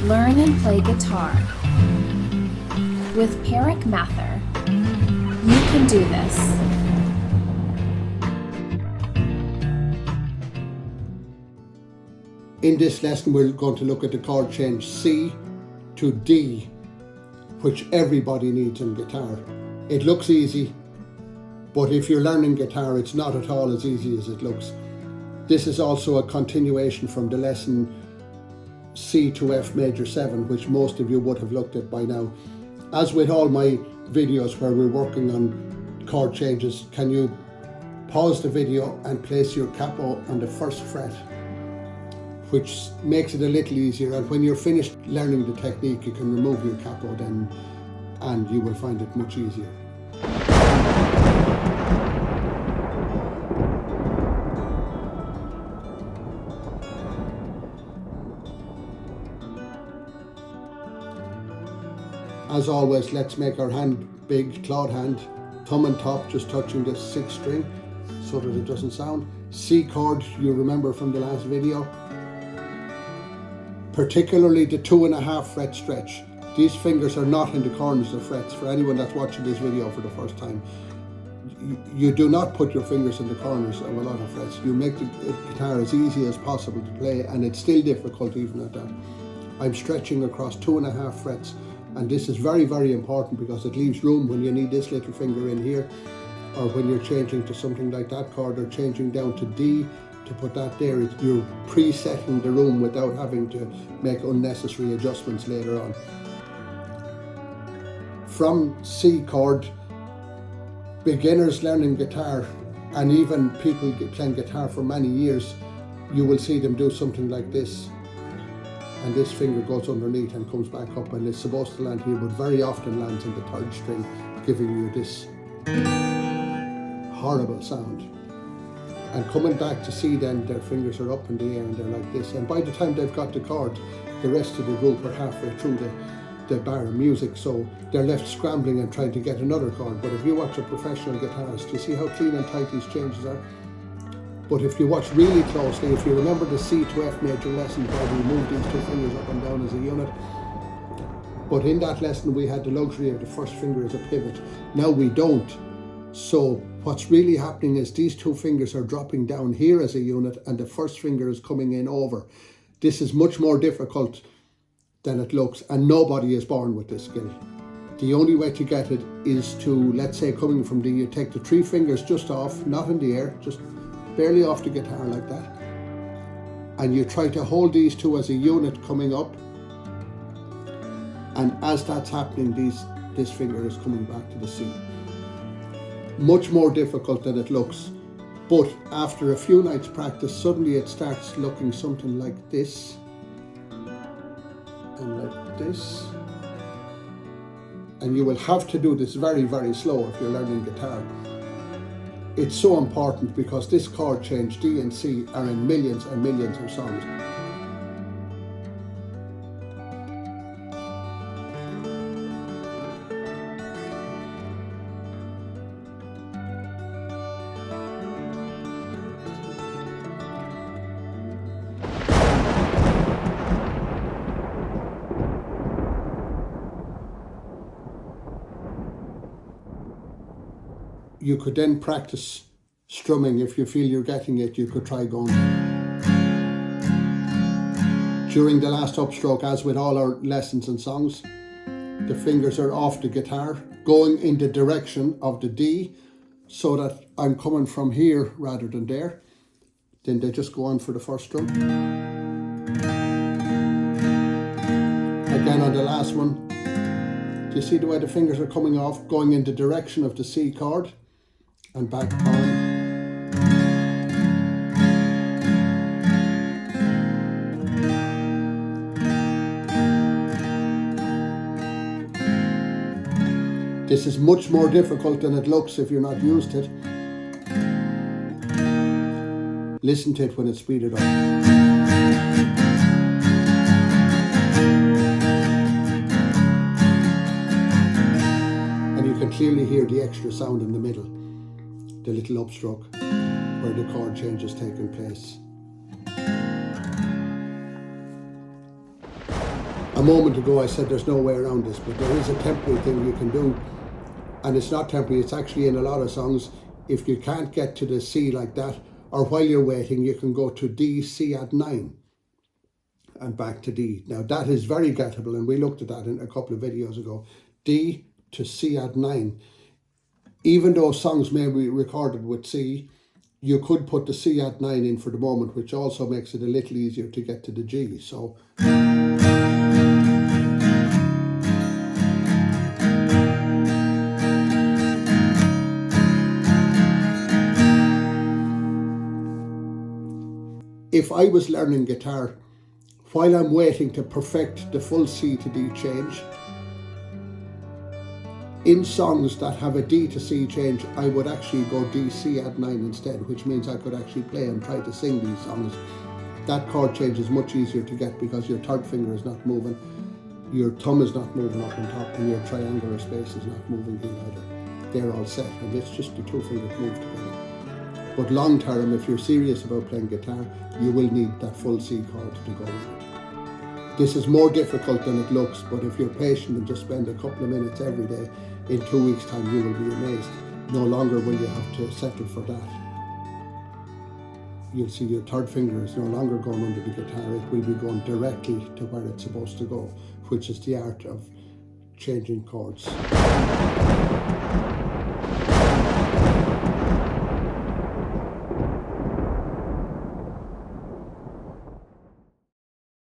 Learn and play guitar. With Pauric Mather, you can do this. In this lesson, we're going to look at the chord change C to D, which everybody needs in guitar. It looks easy, but if you're learning guitar, it's not at all as easy as it looks. This is also a continuation from the lesson C to F major 7, which most of you would have looked at by now. As with all my videos where we're working on chord changes, can you pause the video and place your capo on the first fret, which makes it a little easier, and when you're finished learning the technique, you can remove your capo then and you will find it much easier. As always, let's make our hand big, clawed hand, thumb and top just touching the 6th string so that it doesn't sound. C chord, you remember from the last video. Particularly the 2.5 fret stretch. These fingers are not in the corners of frets. For anyone that's watching this video for the first time, you do not put your fingers in the corners of a lot of frets. You make the guitar as easy as possible to play, and it's still difficult even at that. I'm stretching across 2.5 frets. And this is very, very important because it leaves room when you need this little finger in here, or when you're changing to something like that chord or changing down to D to put that there. You're presetting the room without having to make unnecessary adjustments later on. From C chord, beginners learning guitar, and even people playing guitar for many years, you will see them do something like this. And this finger goes underneath and comes back up, and it's supposed to land here, but very often lands in the 3rd string, giving you this horrible sound. And coming back to C then, their fingers are up in the air and they're like this. And by the time they've got the chord, the rest of the group are halfway through the bar of music, so they're left scrambling and trying to get another chord. But if you watch a professional guitarist, you see how clean and tight these changes are? But if you watch really closely, if you remember the C to F major lesson where we moved these 2 fingers up and down as a unit, but in that lesson we had the luxury of the first finger as a pivot. Now we don't. So what's really happening is these 2 fingers are dropping down here as a unit and the first finger is coming in over. This is much more difficult than it looks, and nobody is born with this skill. The only way to get it is to, let's say, coming from D, you take the 3 fingers just off, not in the air, just barely off the guitar like that, and you try to hold these 2 as a unit coming up, and as that's happening, this finger is coming back to the C. Much more difficult than it looks, but after a few nights practice, suddenly it starts looking something like this and like this, and you will have to do this very, very slow if you're learning guitar. It's so important because this chord change, D and C, are in millions and millions of songs. You could then practice strumming. If you feel you're getting it, you could try going. During the last upstroke, as with all our lessons and songs, the fingers are off the guitar, going in the direction of the D, so that I'm coming from here rather than there. Then they just go on for the first strum. Again on the last one, do you see the way the fingers are coming off, going in the direction of the C chord? And back on. This is much more difficult than it looks if you're not used to it. Listen to it when it's speeded up. And you can clearly hear the extra sound in the middle. The little upstroke where the chord change is taking place. A moment ago I said there's no way around this, but there is a temporary thing you can do, and it's not temporary, it's actually in a lot of songs. If you can't get to the C like that, or while you're waiting, you can go to D, C add 9 and back to D. Now that is very gettable, and we looked at that in a couple of videos ago. D to C add 9. Even though songs may be recorded with C, you could put the C add 9 in for the moment, which also makes it a little easier to get to the G. So if I was learning guitar, while I'm waiting to perfect the full C to D change, in songs that have a D to C change, I would actually go D, C add 9 instead, which means I could actually play and try to sing these songs. That chord change is much easier to get because your third finger is not moving, your thumb is not moving up on top, and your triangular space is not moving here either. They're all set, and it's just the two fingers move together. But long term, if you're serious about playing guitar, you will need that full C chord to go with it. This is more difficult than it looks, but if you're patient and just spend a couple of minutes every day, in 2 weeks' time you will be amazed. No longer will you have to settle for that. You'll see your third finger is no longer going under the guitar, it will be going directly to where it's supposed to go, which is the art of changing chords.